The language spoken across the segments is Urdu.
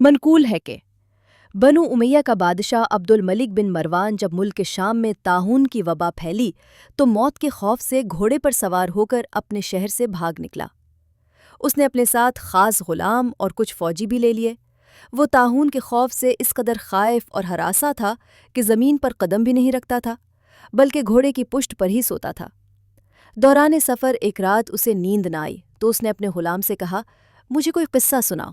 منقول ہے کہ بنو امیہ کا بادشاہ عبد الملک بن مروان جب ملک شام میں طاعون کی وبا پھیلی تو موت کے خوف سے گھوڑے پر سوار ہو کر اپنے شہر سے بھاگ نکلا۔ اس نے اپنے ساتھ خاص غلام اور کچھ فوجی بھی لے لیے۔ وہ طاعون کے خوف سے اس قدر خائف اور ہراساں تھا کہ زمین پر قدم بھی نہیں رکھتا تھا بلکہ گھوڑے کی پشت پر ہی سوتا تھا۔ دوران سفر ایک رات اسے نیند نہ آئی تو اس نے اپنے غلام سے کہا، مجھے کوئی قصہ سناؤ۔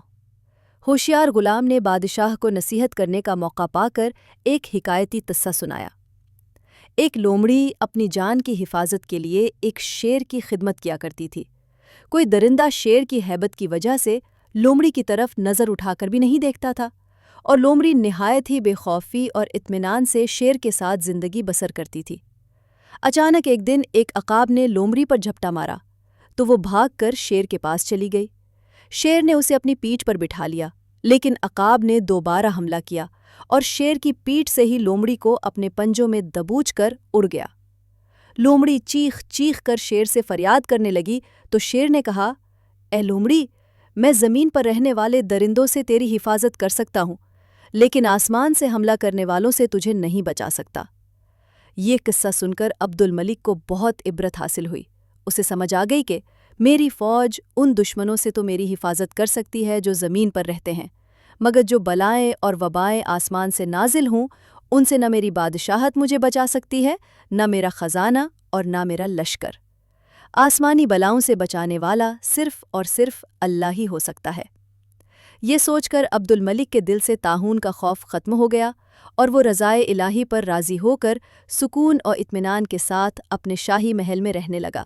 ہوشیار غلام نے بادشاہ کو نصیحت کرنے کا موقع پا کر ایک حکایتی قصہ سنایا۔ ایک لومڑی اپنی جان کی حفاظت کے لیے ایک شیر کی خدمت کیا کرتی تھی۔ کوئی درندہ شیر کی ہیبت کی وجہ سے لومڑی کی طرف نظر اٹھا کر بھی نہیں دیکھتا تھا، اور لومڑی نہایت ہی بے خوفی اور اطمینان سے شیر کے ساتھ زندگی بسر کرتی تھی۔ اچانک ایک دن ایک عقاب نے لومڑی پر جھپٹا مارا تو وہ بھاگ کر شیر کے پاس چلی گئی۔ شیر نے اسے اپنی پیٹھ پر بٹھا لیا، لیکن عقاب نے دوبارہ حملہ کیا اور شیر کی پیٹھ سے ہی لومڑی کو اپنے پنجوں میں دبوچ کر اڑ گیا۔ لومڑی چیخ چیخ کر شیر سے فریاد کرنے لگی تو شیر نے کہا، اے لومڑی، میں زمین پر رہنے والے درندوں سے تیری حفاظت کر سکتا ہوں، لیکن آسمان سے حملہ کرنے والوں سے تجھے نہیں بچا سکتا۔ یہ قصہ سن کر عبد الملک کو بہت عبرت حاصل ہوئی۔ اسے سمجھ آ گئی کہ میری فوج ان دشمنوں سے تو میری حفاظت کر سکتی ہے جو زمین پر رہتے ہیں، مگر جو بلائیں اور وبائیں آسمان سے نازل ہوں ان سے نہ میری بادشاہت مجھے بچا سکتی ہے، نہ میرا خزانہ اور نہ میرا لشکر۔ آسمانی بلاؤں سے بچانے والا صرف اور صرف اللہ ہی ہو سکتا ہے۔ یہ سوچ کر عبد الملک کے دل سے طاعون کا خوف ختم ہو گیا اور وہ رضائے الہی پر راضی ہو کر سکون اور اطمینان کے ساتھ اپنے شاہی محل میں رہنے لگا۔